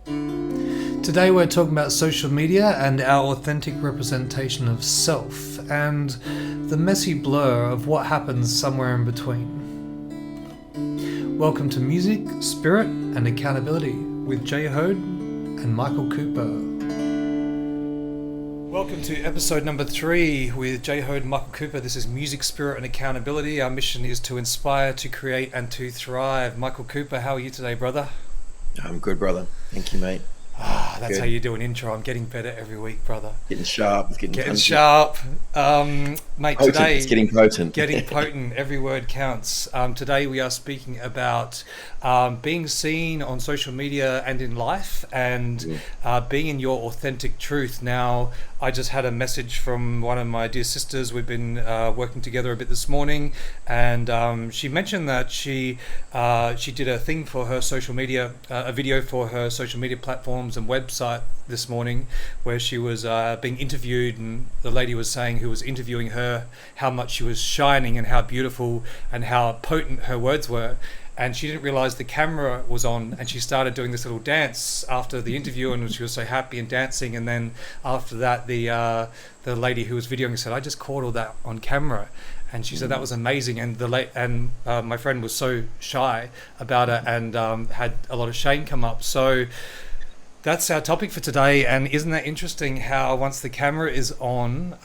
Today we're talking about social media and our authentic representation of self and the messy blur of what happens somewhere in between. Welcome to Music, Spirit and Accountability with Jay Hode and Michael Cooper. Welcome to episode number 3 with Jay Hode and Michael Cooper. This is Music, Spirit and Accountability. Our mission is to inspire, to create and to thrive. Michael Cooper, how are you today, brother? I'm good, brother. Thank you, mate. That's good. How you do an intro. I'm getting better every week, brother. Getting sharp. It's getting Getting punchy. sharp. Mate, Potent. today... It's getting potent. Getting potent. Every word counts. Today we are speaking about being seen on social media and in life and being in your authentic truth. Now, I just had a message from one of my dear sisters. We've been working together a bit this morning, and she mentioned that she did a thing for her social media, a video for her social media platforms and website this morning, where she was being interviewed, and the lady was saying, who was interviewing her, how much she was shining and how beautiful and how potent her words were. And she didn't realize the camera was on, and she started doing this little dance after the interview, and she was so happy and dancing. And then after that, the lady who was videoing said, "I just caught all that on camera." And she said that was amazing. And my friend was so shy about it and had a lot of shame come up. So that's our topic for today. And isn't that interesting how once the camera is on,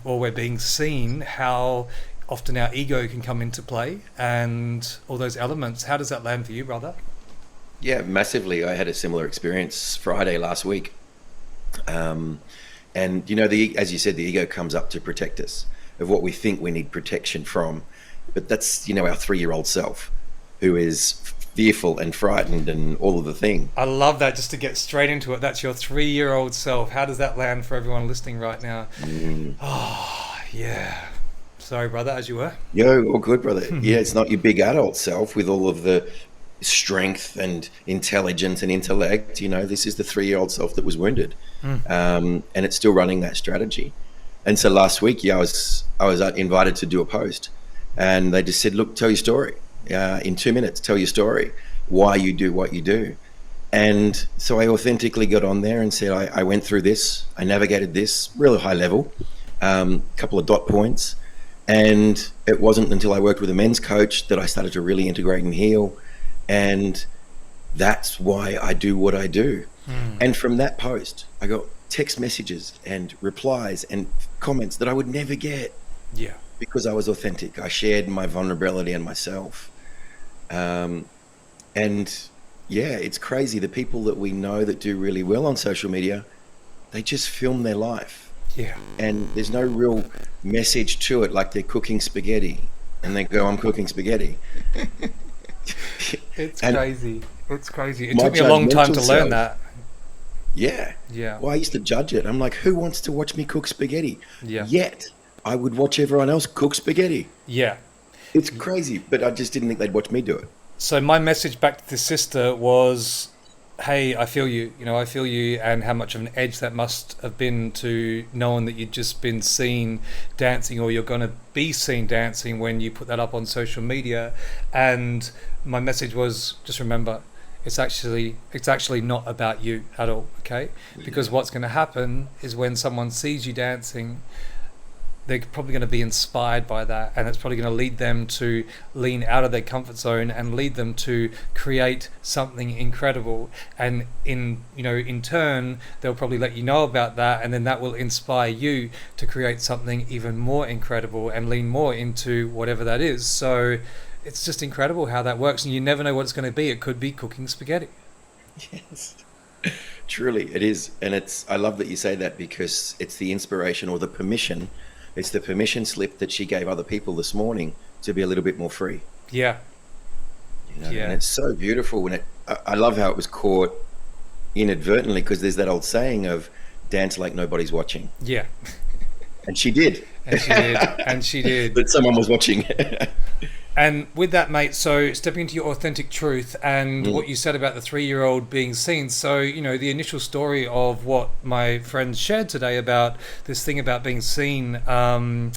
or we're being seen, how often our ego can come into play and all those elements. How does that land for you, brother? Yeah, massively. I had a similar experience Friday last week. And, you know, as you said, the ego comes up to protect us of what we think we need protection from. But that's, you know, our 3-year-old self who is fearful and frightened and all of the thing. I love that, just to get straight into it. That's your 3-year-old self. How does that land for everyone listening right now? Oh, yeah. Sorry, brother, as you were. Yo, all good, brother. Yeah, it's not your big adult self with all of the strength and intelligence and intellect. You know, this is the 3-year-old self that was wounded, and it's still running that strategy. And so last week, I was invited to do a post, and they just said, "Look, tell your story in 2 minutes. Tell your story, why you do what you do." And so I authentically got on there and said, "I went through this. I navigated this really high level, couple of dot points." And it wasn't until I worked with a men's coach that I started to really integrate and heal. And that's why I do what I do. And from that post, I got text messages and replies and comments that I would never get. Yeah. Because I was authentic. I shared my vulnerability and myself. And yeah, it's crazy. The people that we know that do really well on social media, they just film their life. Yeah. And there's no real message to it, like they're cooking spaghetti and they go, "I'm cooking spaghetti." It's crazy. It's crazy. It My took me a long time to judgmental learn self- that. Yeah. Yeah. Well, I used to judge it. I'm like, who wants to watch me cook spaghetti? Yeah. Yet I would watch everyone else cook spaghetti. Yeah. It's crazy, but I just didn't think they'd watch me do it. So my message back to the sister was, hey, I feel you, I feel you, and how much of an edge that must have been to knowing that you'd just been seen dancing, or you're going to be seen dancing when you put that up on social media. And my message was, just remember, it's actually not about you at all, okay? Because what's going to happen is when someone sees you dancing, they're probably going to be inspired by that, and it's probably going to lead them to lean out of their comfort zone and lead them to create something incredible. And in turn, they'll probably let you know about that, and then that will inspire you to create something even more incredible and lean more into whatever that is. So it's just incredible how that works, and you never know what it's going to be. It could be cooking spaghetti. Yes. Truly, it is. And I love that you say that, because it's the inspiration or the permission. It's the permission slip that she gave other people this morning to be a little bit more free. Yeah. Yeah. And it's so beautiful when I love how it was caught inadvertently, because there's that old saying of dance like nobody's watching. Yeah. And she did. And she did. But someone was watching. And with that, mate, so stepping into your authentic truth and what you said about the 3-year-old being seen. So, the initial story of what my friends shared today about this thing about being seen, dancing,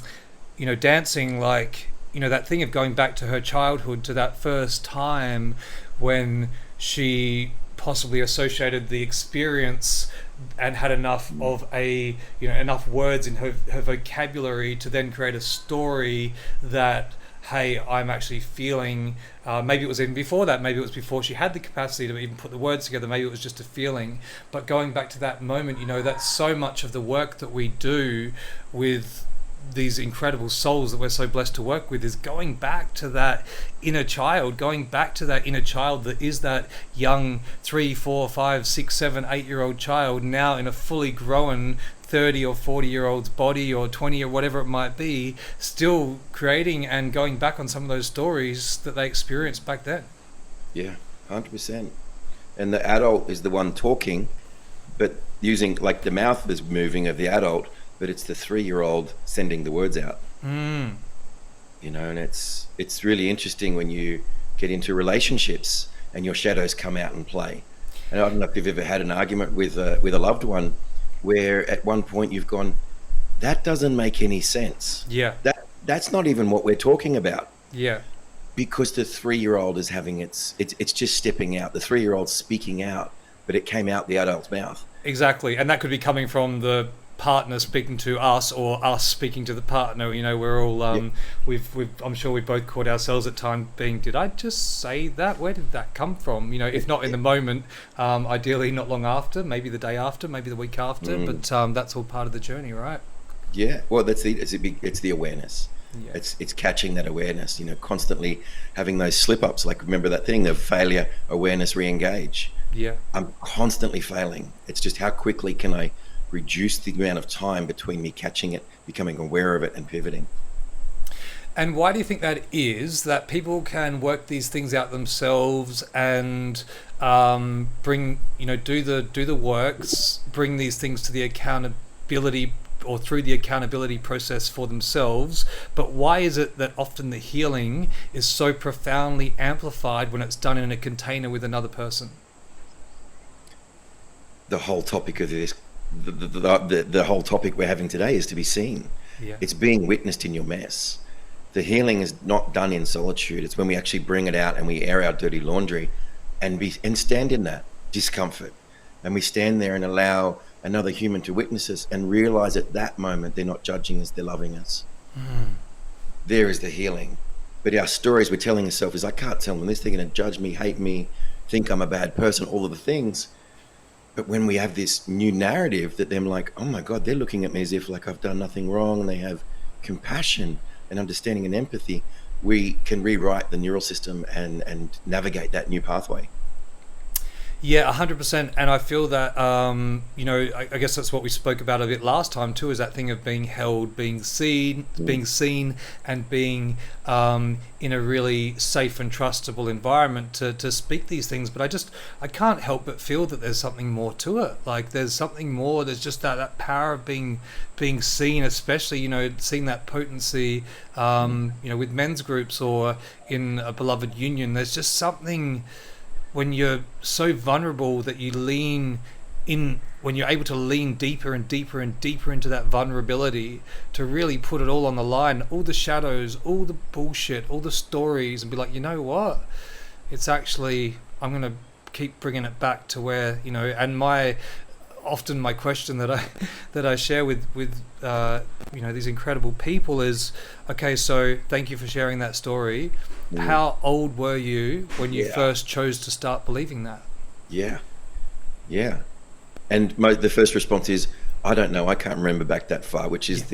like, that thing of going back to her childhood, to that first time when she possibly associated the experience and had enough of a, enough words in her vocabulary to then create a story that, hey, I'm actually feeling, maybe it was even before that, maybe it was before she had the capacity to even put the words together, maybe it was just a feeling. But going back to that moment, that's so much of the work that we do with these incredible souls that we're so blessed to work with, is going back to that inner child, that is that young 3, 4, 5, 6, 7, 8-year-old child, now in a fully grown 30 or 40-year-old's body, or 20, or whatever it might be, still creating and going back on some of those stories that they experienced back then. Yeah, 100%. And the adult is the one talking, but using, like, the mouth is moving of the adult, but it's the 3-year-old sending the words out. And it's really interesting when you get into relationships and your shadows come out and play. And I don't know if you've ever had an argument with a loved one where at one point you've gone, that doesn't make any sense. Yeah. That's not even what we're talking about. Yeah. Because the 3-year-old is having it's just stepping out. The 3-year-old's speaking out, but it came out the adult's mouth. Exactly. And that could be coming from the partner speaking to us, or us speaking to the partner. We're all I'm sure we've both caught ourselves at times being, did I just say that? Where did that come from? If not in the moment, ideally not long after, maybe the day after, maybe the week after, but that's all part of the journey, right? Yeah. Well, it's the awareness. Yeah. It's catching that awareness, constantly having those slip ups. Like, remember that thing, the failure, awareness, re-engage. Yeah. I'm constantly failing. It's just how quickly can I reduce the amount of time between me catching it, becoming aware of it, and pivoting. And why do you think that is, that people can work these things out themselves and bring, do the works, bring these things to the accountability, or through the accountability process for themselves, but why is it that often the healing is so profoundly amplified when it's done in a container with another person? The whole topic of this, the whole topic we're having today is to be seen. Yeah. It's being witnessed in your mess. The healing is not done in solitude. It's when we actually bring it out and we air our dirty laundry and stand in that discomfort, and we stand there and allow another human to witness us and realize at that moment they're not judging us, they're loving us. There is the healing. But our stories we're telling ourselves is, I can't tell them this, they're going to judge me, hate me, think I'm a bad person, all of the things. But when we have this new narrative that they're like, oh my God, they're looking at me as if like I've done nothing wrong, and they have compassion and understanding and empathy, we can rewrite the neural system and navigate that new pathway. Yeah, 100%. And I feel that, I guess that's what we spoke about a bit last time too, is that thing of being held, being seen, and being in a really safe and trustable environment to speak these things. But I can't help but feel that there's something more to it. Like there's something more, there's just that power of being seen, especially, seeing that potency, with men's groups or in a beloved union. There's just something when you're so vulnerable that you lean in, when you're able to lean deeper and deeper and deeper into that vulnerability to really put it all on the line, all the shadows, all the bullshit, all the stories, and be like, you know what? It's actually, I'm going to keep bringing it back to where, and my question that I share with these incredible people is, okay, so thank you for sharing that story. How old were you when you first chose to start believing that? Yeah. And the first response is, I don't know, I can't remember back that far, which is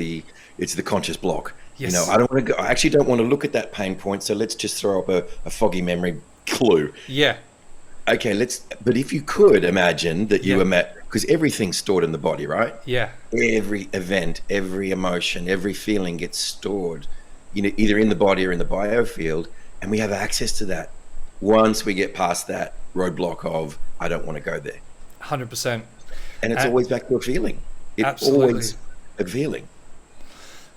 it's the conscious block. Yes. I don't want to go, I actually don't want to look at that pain point, so let's just throw up a foggy memory clue. Yeah. Okay, but if you could imagine that you were met, because everything's stored in the body, right? Yeah. Every event, every emotion, every feeling gets stored, either in the body or in the biofield, and we have access to that once we get past that roadblock of, I don't want to go there. 100%. And it's always back to a feeling. Absolutely. Always a feeling.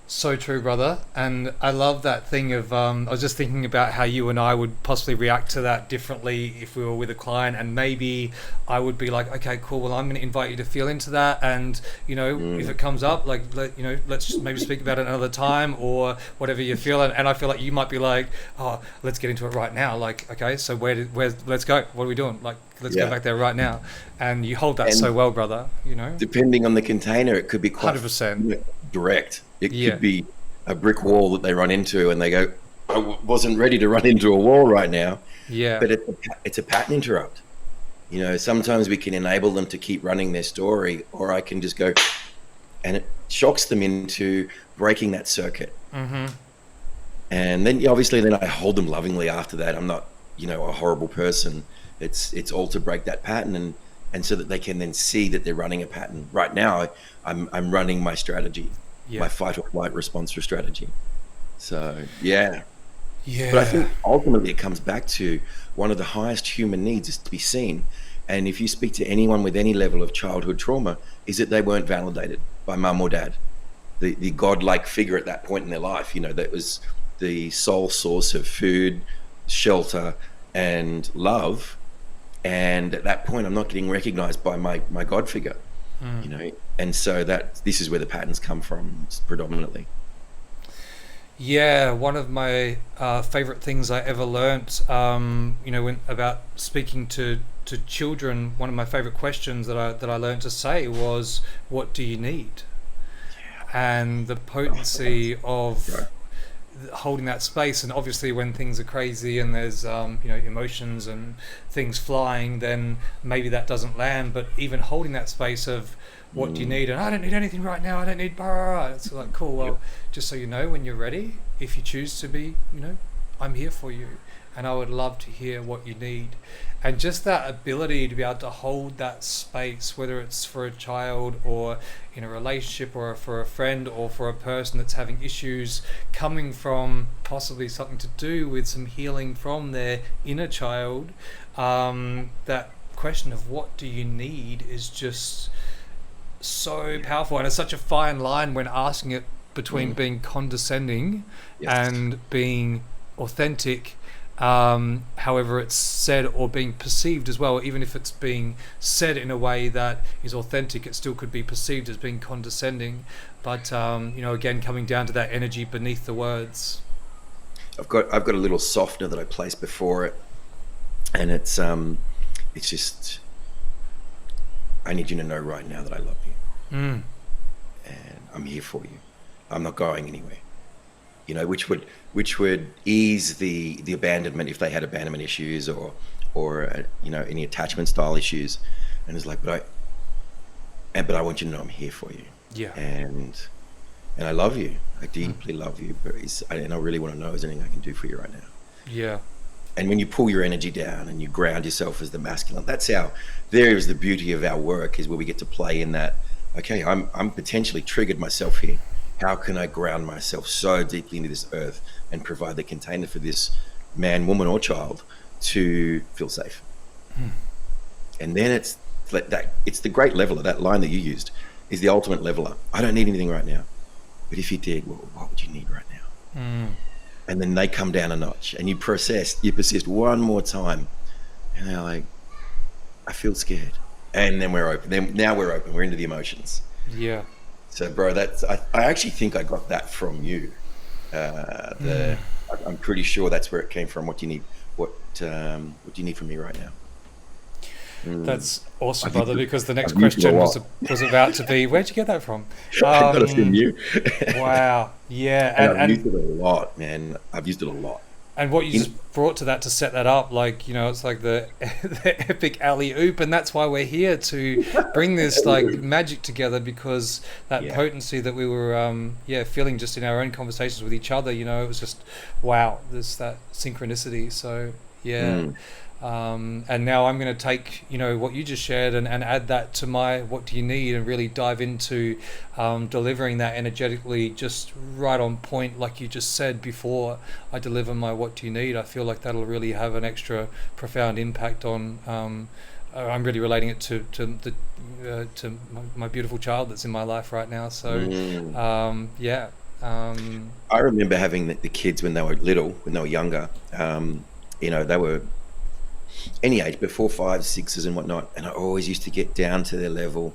So true, brother. And I love that thing of, I was just thinking about how you and I would possibly react to that differently if we were with a client, and maybe I would be like, okay, cool, well, I'm going to invite you to feel into that, and if it comes up, like, let's maybe speak about it another time or whatever you feel. And I feel like you might be like, oh, let's get into it right now. Like, okay, so let's go. What are we doing? Like, let's go back there right now. And you hold that And so well, brother, you know. depending on the container, it could be quite 100%. direct. It could be a brick wall that they run into and they go, I wasn't ready to run into a wall right now. Yeah. But it's a pattern interrupt. You know, sometimes we can enable them to keep running their story, or I can just go, and it shocks them into breaking that circuit. Mm-hmm. And then obviously then I hold them lovingly after that. I'm not, you know, a horrible person. It's all to break that pattern and so that they can then see that they're running a pattern. Right now I'm running my strategy, my fight or flight response to strategy. So yeah. But I think ultimately it comes back to one of the highest human needs is to be seen. And if you speak to anyone with any level of childhood trauma, is that they weren't validated by mum or dad, the godlike figure at that point in their life, you know, that was the sole source of food, shelter, and love. And at that point, I'm not getting recognized by my God figure, you know, and so this is where the patterns come from predominantly. Yeah, one of my favorite things I ever learnt, you know, about speaking to children, one of my favorite questions that I learned to say was, "What do you need?" And the potency of holding that space. And obviously when things are crazy and there's you know, emotions and things flying, then maybe that doesn't land. But even holding that space of what do you need, and I don't need anything right now, I don't need it's like, cool, well, just so you know, when you're ready, if you choose to be, you know, I'm here for you and I would love to hear what you need. And just that ability to be able to hold that space, whether it's for a child or in a relationship or for a friend or for a person that's having issues coming from possibly something to do with some healing from their inner child, that question of what do you need is just so powerful. And it's such a fine line when asking it between being condescending and being authentic. However it's said or being perceived as well. Even if it's being said in a way that is authentic, it still could be perceived as being condescending. But you know, again, coming down to that energy beneath the words. I've got a little softener that I place before it, and it's just, I need you to know right now that I love you, and I'm here for you. I'm not going anywhere. You know, which would ease the abandonment if they had abandonment issues or you know, any attachment style issues. And it's like, but I want you to know I'm here for you. Yeah. And I love you. I deeply love you. But and I really want to know, is there anything I can do for you right now? Yeah. And when you pull your energy down and you ground yourself as the masculine, there is the beauty of our work, is where we get to play in that. Okay, I'm potentially triggered myself here. How can I ground myself so deeply into this earth and provide the container for this man, woman, or child to feel safe? And then it's like that. It's the great leveler. That line that you used is the ultimate leveler. I don't need anything right now, but if you did, well, what would you need right now? And then they come down a notch, and you persist one more time, and they're like, I feel scared, and then we're open. Now we're open. We're into the emotions. Yeah. So, bro, I actually think I got that from you. I'm pretty sure that's where it came from. What do you need? What do you need from me right now? That's awesome, brother. Because the next question was about to be, where'd you get that from? I got it from you. Wow. Yeah. And I've used it a lot, man. I've used it a lot. And what you just brought to that to set that up, like, you know, it's like the epic alley-oop, and that's why we're here to bring this like magic together, because that potency that we were feeling just in our own conversations with each other, you know, it was just wow, there's that synchronicity. So and now I'm going to take, you know, what you just shared and add that to my what do you need, and really dive into delivering that energetically, just right on point, like you just said before I deliver my what do you need. I feel like that'll really have an extra profound impact on I'm really relating it to my beautiful child that's in my life right now. So I remember having the kids when they were little, when they were younger. You know, they were any age, before 5, 6s and whatnot, and I always used to get down to their level,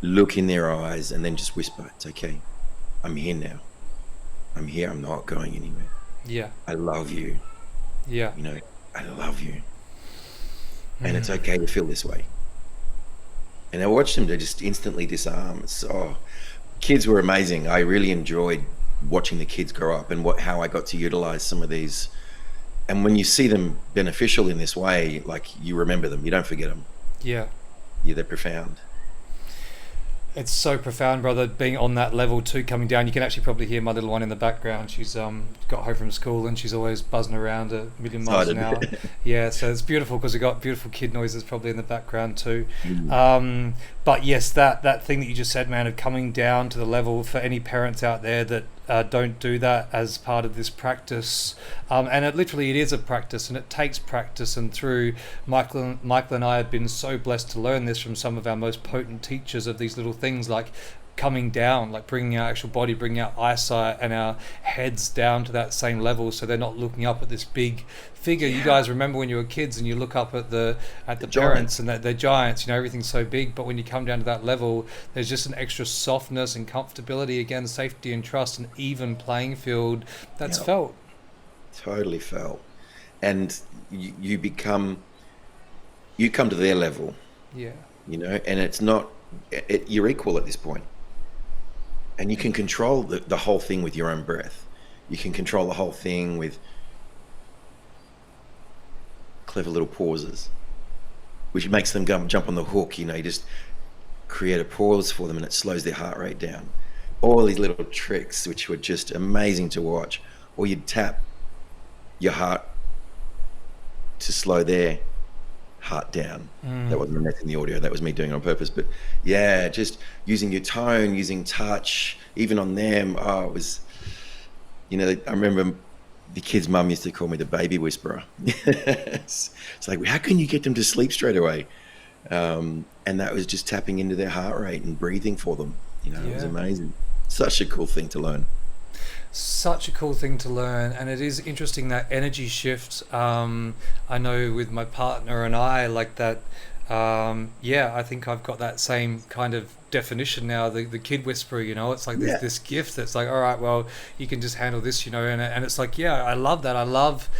look in their eyes, and then just whisper, it's okay, I'm here now, I'm here, I'm not going anywhere, I love you, you know, I love you. and it's okay to feel this way. And I watched them, they just instantly disarm. So kids were amazing. I really enjoyed watching the kids grow up and how I got to utilize some of these. And when you see them beneficial in this way, like, you remember them, you don't forget them. Yeah. Yeah, they're profound. It's so profound, brother, being on that level too, coming down. You can actually probably hear my little one in the background. She's got home from school and she's always buzzing around a million miles an hour. Yeah, so it's beautiful because we've got beautiful kid noises probably in the background too. But yes, that thing that you just said, man, of coming down to the level, for any parents out there that don't do that as part of this practice, and it is a practice, and it takes practice. And through Michael and I have been so blessed to learn this from some of our most potent teachers of these little things, like coming down, like bringing our actual body, bringing our eyesight and our heads down to that same level, so they're not looking up at this big figure. You guys remember when you were kids and you look up at the parents, and that they're giants, everything's so big, but when you come down to that level, there's just an extra softness and comfortability, again, safety and trust, and even playing field that's felt. Totally felt. And you come to their level. Yeah. And it's not, you're equal at this point. And you can control the whole thing with your own breath. You can control the whole thing with clever little pauses, which makes them jump on the hook. You just create a pause for them and it slows their heart rate down. All these little tricks, which were just amazing to watch. Or you'd tap your heart to slow their heart down. That wasn't in the audio, that was me doing it on purpose. But yeah, just using your tone, using touch, even on them. It was, I remember the kid's mum used to call me the baby whisperer. It's like, how can you get them to sleep straight away? And that was just tapping into their heart rate and breathing for them. It was amazing. Such a cool thing to learn. Such a cool thing to learn. And it is interesting, that energy shift. I know with my partner and I, like that, I think I've got that same kind of definition now, the kid whisperer, it's like this gift that's like, all right, well, you can just handle this, and it's like, I love that. I love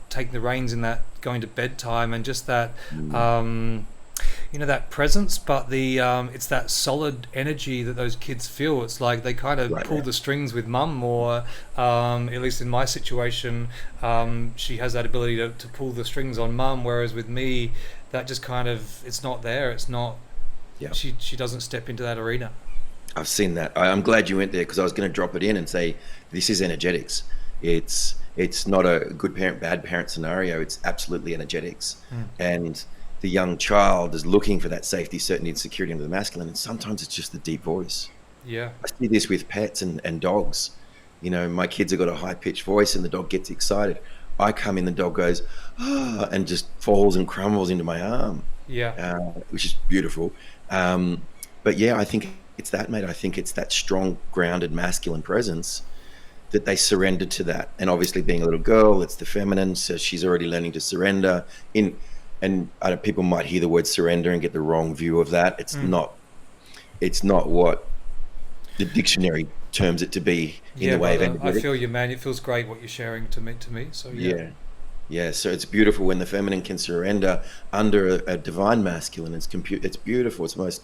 taking the reins in that, going to bedtime, and just that that presence, but the it's that solid energy that those kids feel. It's like they kind of pull the strings with mum, or at least in my situation, she has that ability to pull the strings on mum, whereas with me, that just kind of, it's not there. It's not, she doesn't step into that arena. I've seen that. I'm glad you went there, because I was going to drop it in and say, this is energetics. It's not a good parent, bad parent scenario. It's absolutely energetics. And the young child is looking for that safety, certainty, and security into the masculine, and sometimes it's just the deep voice. I see this with pets and dogs. My kids have got a high-pitched voice and the dog gets excited. I come in, the dog goes, and just falls and crumbles into my arm, which is beautiful. But I think it's that, mate. I think it's that strong, grounded, masculine presence that they surrendered to that. And obviously, being a little girl, it's the feminine, so she's already learning to surrender. And people might hear the word surrender and get the wrong view of that. It's not what the dictionary terms it to be in the way of energetic. I feel you, man. It feels great what you're sharing to me. So so it's beautiful when the feminine can surrender under a divine masculine. It's beautiful. It's most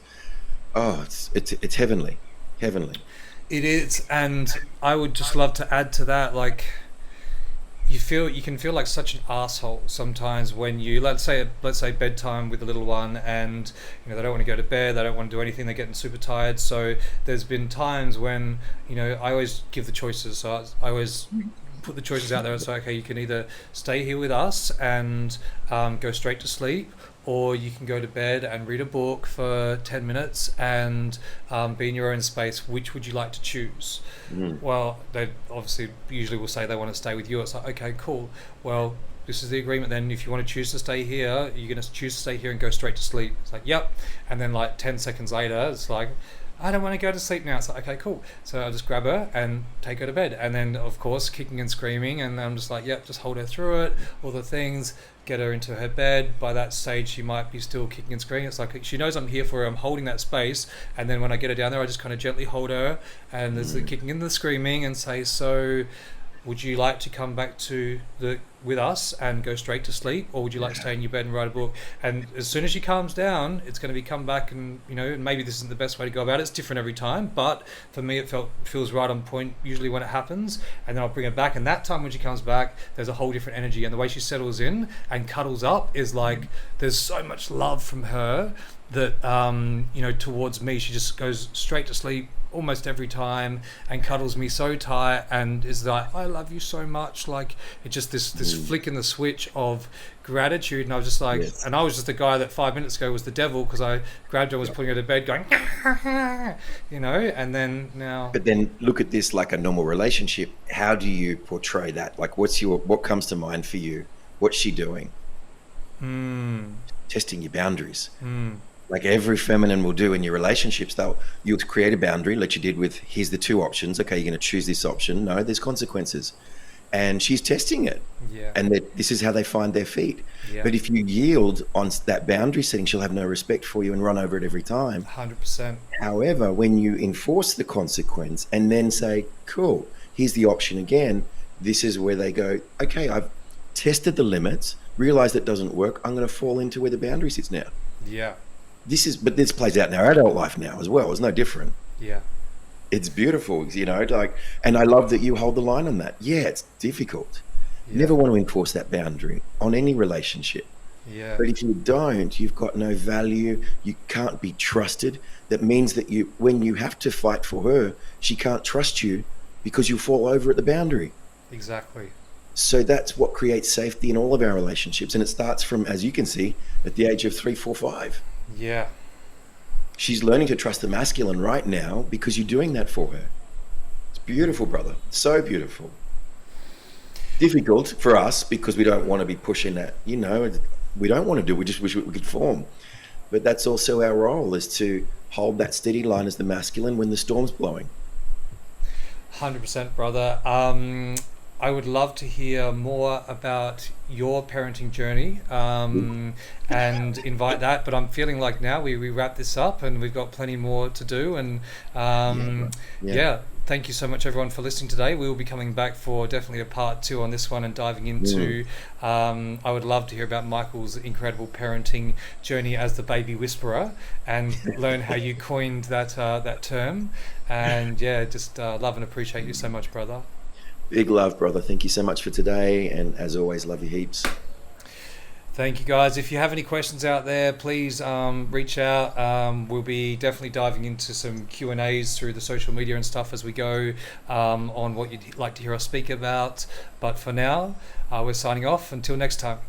it's heavenly. It is. And I would just love to add to that, like, you can feel like such an asshole sometimes when you, let's say bedtime with the little one, and they don't want to go to bed, they don't want to do anything, they're getting super tired. So there's been times when I always give the choices. So I always put the choices out there. It's like, okay, you can either stay here with us and go straight to sleep, or you can go to bed and read a book for 10 minutes and be in your own space. Which would you like to choose? Well, they obviously usually will say they want to stay with you. It's like, okay, cool. Well, this is the agreement then. If you want to choose to stay here, you're going to choose to stay here and go straight to sleep. It's like, yep. And then like 10 seconds later, it's like, I don't want to go to sleep now. It's like, okay, cool. So I'll just grab her and take her to bed. And then, of course, kicking and screaming. And I'm just like, yep, just hold her through it. All the things, get her into her bed. By that stage, she might be still kicking and screaming. It's like, she knows I'm here for her. I'm holding that space. And then when I get her down there, I just kind of gently hold her. And there's the kicking and the screaming and say, so would you like to come back with us and go straight to sleep, or would you like to stay in your bed and write a book? And as soon as she calms down, it's going to be come back, and maybe this isn't the best way to go about it. It's different every time, but for me, it feels right on point usually when it happens. And then I'll bring her back, and that time when she comes back, there's a whole different energy, and the way she settles in and cuddles up is like there's so much love from her that towards me. She just goes straight to sleep almost every time and cuddles me so tight and is like, I love you so much. Like, it's just this flick in the switch of gratitude. And I was just like, and I was just the guy that 5 minutes ago was the devil, because I grabbed her, was putting her to bed going and then now. But then look at this like a normal relationship. How do you portray that? Like, what comes to mind for you? What's she doing? Testing your boundaries. Like every feminine will do in your relationships. You'll create a boundary like you did with, here's the two options. Okay, you're going to choose this option. No, there's consequences. And she's testing it. Yeah. And this is how they find their feet. Yeah. But if you yield on that boundary setting, she'll have no respect for you and run over it every time. 100%. However, when you enforce the consequence and then say, cool, here's the option again, this is where they go, okay, I've tested the limits, realized it doesn't work. I'm going to fall into where the boundary sits now. Yeah. But this plays out in our adult life now as well. It's no different. Yeah. It's beautiful, and I love that you hold the line on that. Yeah, it's difficult. Yeah. Never want to enforce that boundary on any relationship. Yeah. But if you don't, you've got no value. You can't be trusted. That means that when you have to fight for her, she can't trust you because you fall over at the boundary. Exactly. So that's what creates safety in all of our relationships. And it starts from, as you can see, at the age of 3, 4, 5. Yeah. She's learning to trust the masculine right now because you're doing that for her. It's beautiful, brother. So beautiful. Difficult for us because we don't want to be pushing that. We don't want to do. We just wish we could form. But that's also our role, is to hold that steady line as the masculine when the storm's blowing. 100%, brother. I would love to hear more about your parenting journey and invite that. But I'm feeling like now we wrap this up and we've got plenty more to do. And thank you so much, everyone, for listening today. We will be coming back for definitely a part 2 on this one and diving into, I would love to hear about Michael's incredible parenting journey as the baby whisperer and learn how you coined that term. And just love and appreciate you so much, brother. Big love, brother. Thank you so much for today. And as always, love you heaps. Thank you, guys. If you have any questions out there, please reach out. We'll be definitely diving into some Q&As through the social media and stuff as we go on what you'd like to hear us speak about. But for now, we're signing off. Until next time.